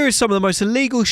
Here is some of the most illegal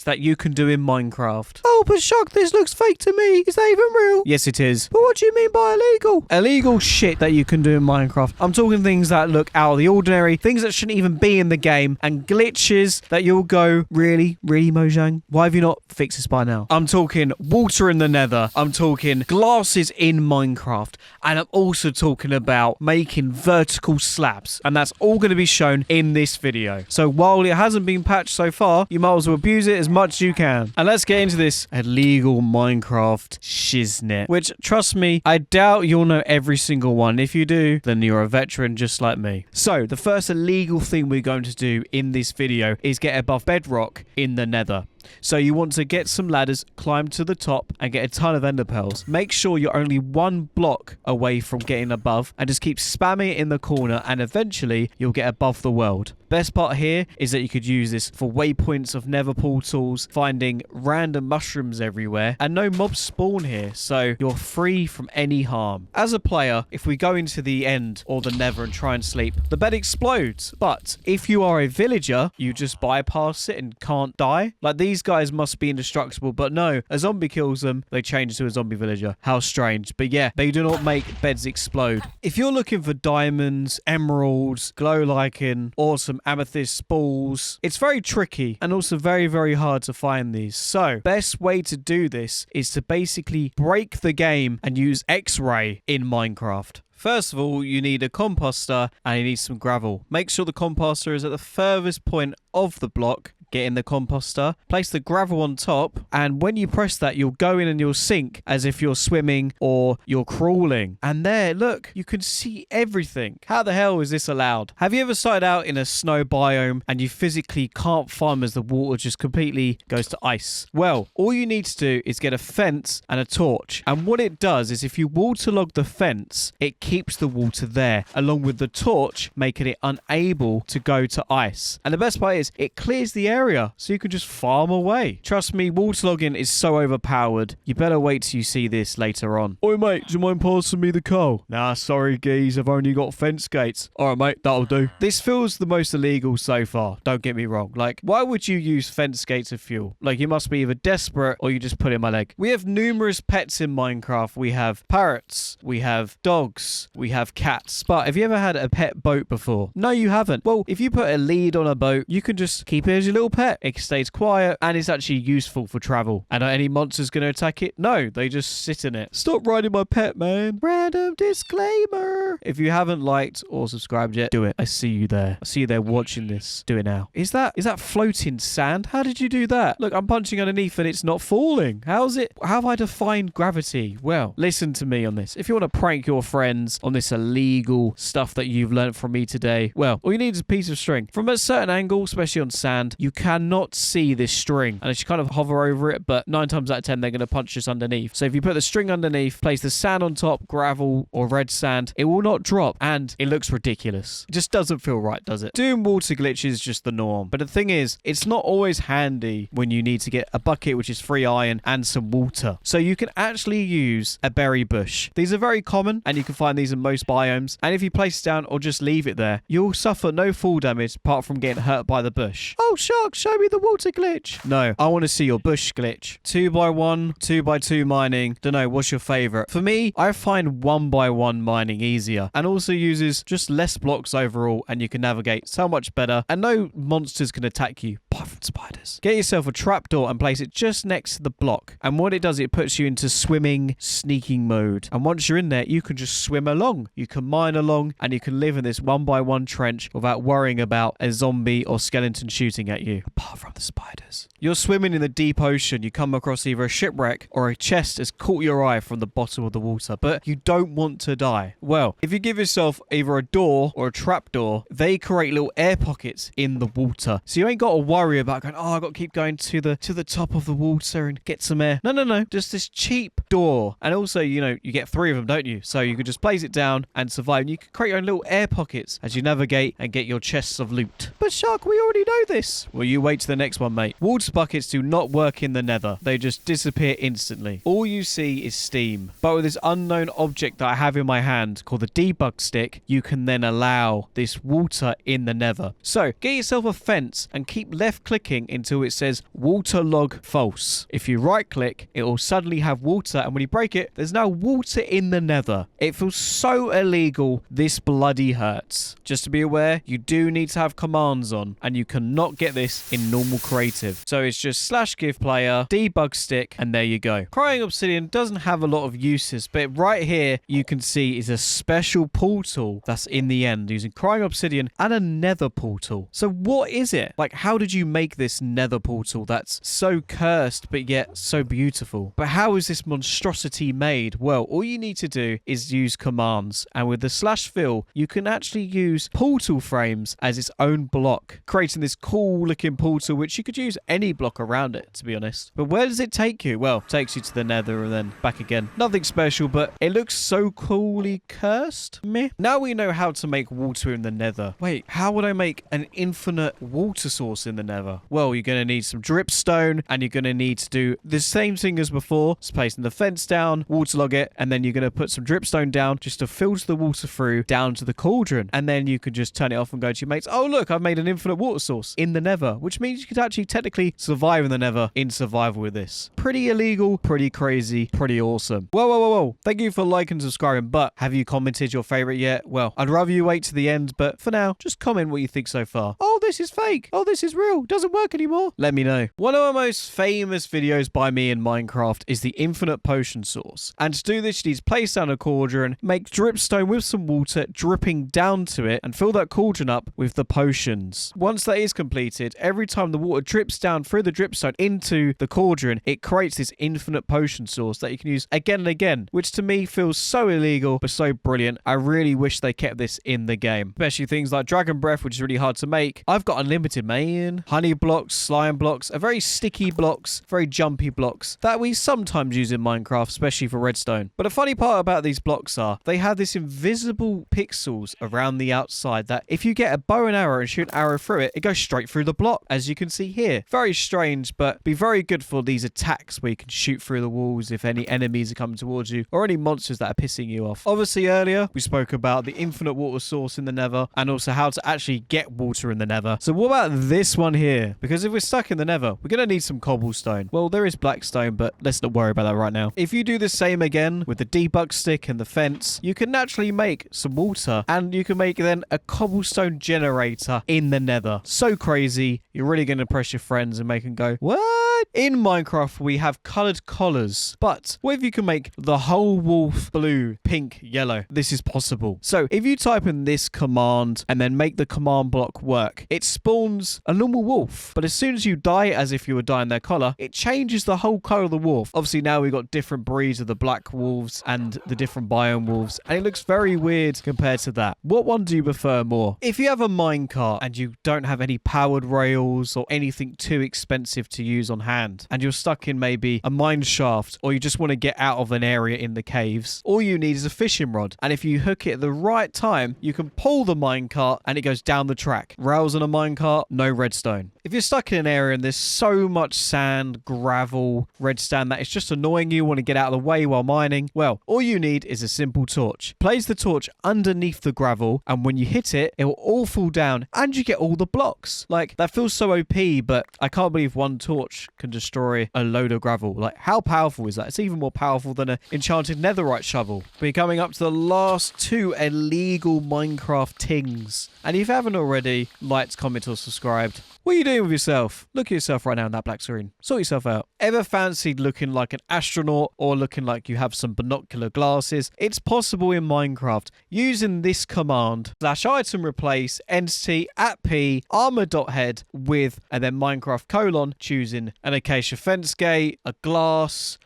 that you can do in Minecraft. Oh, but Shark, this looks fake to me. Is that even real? Yes, it is. But what do you mean by illegal? Illegal shit that you can do in Minecraft. I'm talking things that look out of the ordinary, things that shouldn't even be in the game, and glitches that you'll go, really, Mojang? Why have you not fixed this by now? I'm talking water in the nether. I'm talking glasses in Minecraft. And I'm also talking about making vertical slabs. And that's all going to be shown in this video. So while it hasn't been patched so far, you might as well abuse it as much as you can. And let's get into this illegal Minecraft shiznit, which, trust me, I doubt you'll know every single one. If you do, then you're a veteran just like me. So the first illegal thing we're going to do in this video is get above bedrock in the nether. So you want to get some ladders, climb to the top, and get a ton of ender pearls. Make sure you're only one block away from getting above, and just keep spamming it in the corner, and eventually you'll get above the world. Best part here is that you could use this for waypoints of nether portals, finding random mushrooms everywhere, and no mobs spawn here, so you're free from any harm. As a player, if we go into the end or the nether and try and sleep, the bed explodes. But if you are a villager, you just bypass it and can't die. Like these guys must be indestructible, but no, a zombie kills them, they change to a zombie villager. How strange. But yeah, they do not make beds explode. If you're looking for diamonds, emeralds, glow lichen, or some amethyst balls, it's very tricky and also very hard to find these. So best way to do this is to basically break the game and use X-ray in Minecraft. First of all, you need a composter and you need some gravel. Make sure the composter is at the furthest point of the block. Get in the composter, place the gravel on top, and when you press that, you'll go in and you'll sink as if you're swimming or you're crawling. And there, look, you can see everything. How the hell is this allowed? Have you ever started out in a snow biome and you physically can't farm as the water just completely goes to ice? Well, all you need to do is get a fence and a torch. And what it does is if you waterlog the fence, it keeps the water there, along with the torch, making it unable to go to ice. And the best part is it clears the area, so you can just farm away. Trust me, waterlogging is so overpowered. You better wait till you see this later on. Oi mate, do you mind passing me the coal? Nah, sorry geez, I've only got fence gates. Alright mate, that'll do. This feels the most illegal so far, don't get me wrong. Like, why would you use fence gates as fuel? Like, you must be either desperate or you just put it in my leg. We have numerous pets in Minecraft. We have parrots, we have dogs, we have cats. But have you ever had a pet boat before? No, you haven't. Well, if you put a lead on a boat, you can just keep it as your little pet. It stays quiet and it's actually useful for travel. And are any monsters going to attack it? No, they just sit in it. Stop riding my pet, man. Random disclaimer. If you haven't liked or subscribed yet, do it. I see you there. I see you there watching this. Do it now. Is that floating sand? How did you do that? Look, I'm punching underneath and it's not falling. How have I defined gravity? Well, listen to me on this. If you want to prank your friends on this illegal stuff that you've learned from me today, well, all you need is a piece of string. From a certain angle, especially on sand, you cannot see this string unless you kind of hover over it, but 9 times out of 10 they're going to punch just underneath. So if you put the string underneath, place the sand on top, gravel or red sand, it will not drop and it looks ridiculous. It just doesn't feel right, does it? Doing water glitch is just the norm, but the thing is, it's not always handy when you need to get a bucket which is free iron and some water. So you can actually use a berry bush. These are very common and you can find these in most biomes, and if you place it down or just leave it there, you'll suffer no fall damage apart from getting hurt by the bush. Oh Shark, show me the water glitch. No, I want to see your bush glitch. 2x1, 2x2 mining. Don't know, what's your favorite? For me, I find 1x1 mining easier and also uses just less blocks overall, and you can navigate so much better and no monsters can attack you apart from spiders. Get yourself a trapdoor and place it just next to the block, and what it does, it puts you into swimming sneaking mode, and once you're in there you can just swim along, you can mine along, and you can live in this 1x1 trench without worrying about a zombie or skeleton shooting at you, apart from the spiders. You're swimming in the deep ocean, you come across either a shipwreck or a chest has caught your eye from the bottom of the water, but you don't want to die. Well, if you give yourself either a door or a trapdoor, they create little air pockets in the water, so you ain't got to worry about going, oh, I got to keep going to the top of the water and get some air. No, just this cheap door. And also, you know, you get 3 of them, don't you? So you could just place it down and survive. And you can create your own little air pockets as you navigate and get your chests of loot. But Shark, we already know this. Well, you wait to the next one, mate. Water buckets do not work in the nether. They just disappear instantly. All you see is steam. But with this unknown object that I have in my hand called the debug stick, you can then allow this water in the nether. So get yourself a fence and keep left clicking until it says water log false. If you right click, it will suddenly have water, and when you break it, there's now water in the nether. It feels so illegal, this bloody hurts. Just to be aware, you do need to have commands on, and you cannot get this in normal creative. So it's just /give player, debug stick, and there you go. Crying obsidian doesn't have a lot of uses, but right here you can see is a special portal that's in the end using crying obsidian and a nether portal. So what is it? Like, how did you make this nether portal that's so cursed but yet so beautiful? But how is this monstrosity made? Well, all you need to do is use commands, and with the /fill you can actually use portal frames as its own block, creating this cool looking portal which you could use any block around it, to be honest. But where does it take you? Well, it takes you to the nether and then back again. Nothing special, but it looks so coolly cursed. Meh. Now we know how to make water in the nether. Wait, how would I make an infinite water source in the nether? Well, you're going to need some dripstone, and you're going to need to do the same thing as before. It's placing the fence down, waterlog it, and then you're going to put some dripstone down just to filter the water through down to the cauldron. And then you can just turn it off and go to your mates, oh look, I've made an infinite water source in the nether, which means you could actually technically survive in the nether in survival with this. Pretty illegal, pretty crazy, pretty awesome. Whoa, whoa, whoa, whoa. Thank you for liking and subscribing, but have you commented your favorite yet? Well, I'd rather you wait to the end, but for now, just comment what you think so far. Oh, this is fake. Oh, this is real. Doesn't work anymore. Let me know. One of my most famous videos by me in Minecraft is the infinite potion source. And to do this, you need to place down a cauldron, make dripstone with some water dripping down to it, and fill that cauldron up with the potions. Once that is completed, every time the water drips down through the dripstone into the cauldron, it creates this infinite potion source that you can use again and again, which to me feels so illegal but so brilliant. I really wish they kept this in the game, especially things like dragon breath, which is really hard to make. I've got unlimited, man. Honey blocks, slime blocks, are very sticky blocks, very jumpy blocks that we sometimes use in Minecraft, especially for redstone. But the funny part about these blocks are they have this invisible pixels around the outside that if you get a bow and arrow and shoot an arrow through it, it goes straight through the block, as you can see here. Very strange, but be very good for these attacks where you can shoot through the walls if any enemies are coming towards you or any monsters that are pissing you off. Obviously, earlier we spoke about the infinite water source in the nether and also how to actually get water in the nether. So what about this one here? Because if we're stuck in the nether, we're going to need some cobblestone. Well, there is blackstone, but let's not worry about that right now. If you do the same again with the debug stick and the fence, you can naturally make some water, and you can make then a cobblestone generator in the nether. So crazy. You're really going to impress your friends and make them go, what? In Minecraft, we have colored collars, but what if you can make the whole wolf blue, pink, yellow? This is possible. So if you type in this command and then make the command block work, it spawns a normal wolf, but as soon as you dye it as if you were dyeing their color, it changes the whole color of the wolf. Obviously now we've got different breeds of the black wolves and the different biome wolves, and it looks very weird compared to that. What one do you prefer more? If you have a minecart and you don't have any powered rails or anything too expensive to use on hand, and you're stuck in maybe a mine shaft, or you just want to get out of an area in the caves, all you need is a fishing rod, and if you hook it at the right time, you can pull the minecart and it goes down the track. Rails on a minecart, no redstone. If you're stuck in an area and there's so much sand, gravel, redstone that it's just annoying you, want to get out of the way while mining, well, all you need is a simple torch. Place the torch underneath the gravel, and when you hit it, it will all fall down and you get all the blocks. Like, that feels so OP, but I can't believe one torch can destroy a load of gravel. Like, how powerful is that? It's even more powerful than an enchanted netherite shovel. We're coming up to the last 2 illegal Minecraft tings. And if you haven't already, liked, comment, or subscribed, what are you doing with yourself? Look at yourself right now on that black screen. Sort yourself out. Ever fancied looking like an astronaut or looking like you have some binocular glasses? It's possible in Minecraft using this command /item replace entity @p armor.head with, and then Minecraft : choosing an acacia fence gate, a glass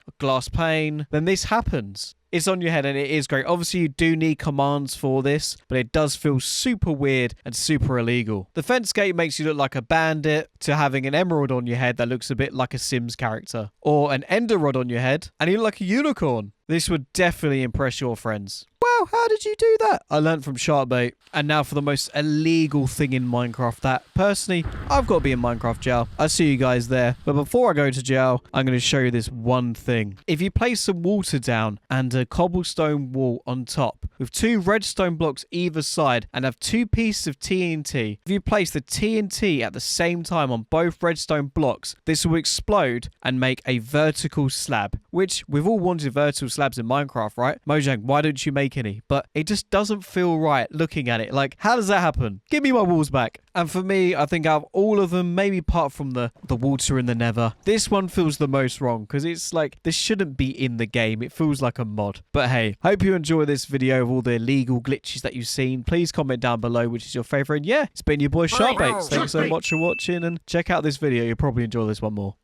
pane. Then this happens. it's on your head and it is great. Obviously, you do need commands for this, but it does feel super weird and super illegal. The fence gate makes you look like a bandit, to having an emerald on your head that looks a bit like a Sims character, or an ender rod on your head and you look like a unicorn. This would definitely impress your friends. Wow, how did you do that? I learned from ShvrkBait. And now for the most illegal thing in Minecraft that, personally, I've got to be in Minecraft jail. I'll see you guys there. But before I go to jail, I'm going to show you this one thing. If you place some water down and a cobblestone wall on top, with 2 redstone blocks either side, and have 2 pieces of TNT, if you place the TNT at the same time on both redstone blocks, this will explode and make a vertical slab, which we've all wanted vertical slabs in Minecraft, right? Mojang, why don't you make any? But it just doesn't feel right looking at it. Like, how does that happen? Give me my walls back. And for me, I think out of all of them, maybe apart from the water in the nether, this one feels the most wrong, because it's like, this shouldn't be in the game. It feels like a mod. But hey, hope you enjoy this video of all the illegal glitches that you've seen. Please comment down below which is your favorite. And yeah, it's been your boy ShvrkBait. Thanks so much for watching, and check out this video. You'll probably enjoy this one more.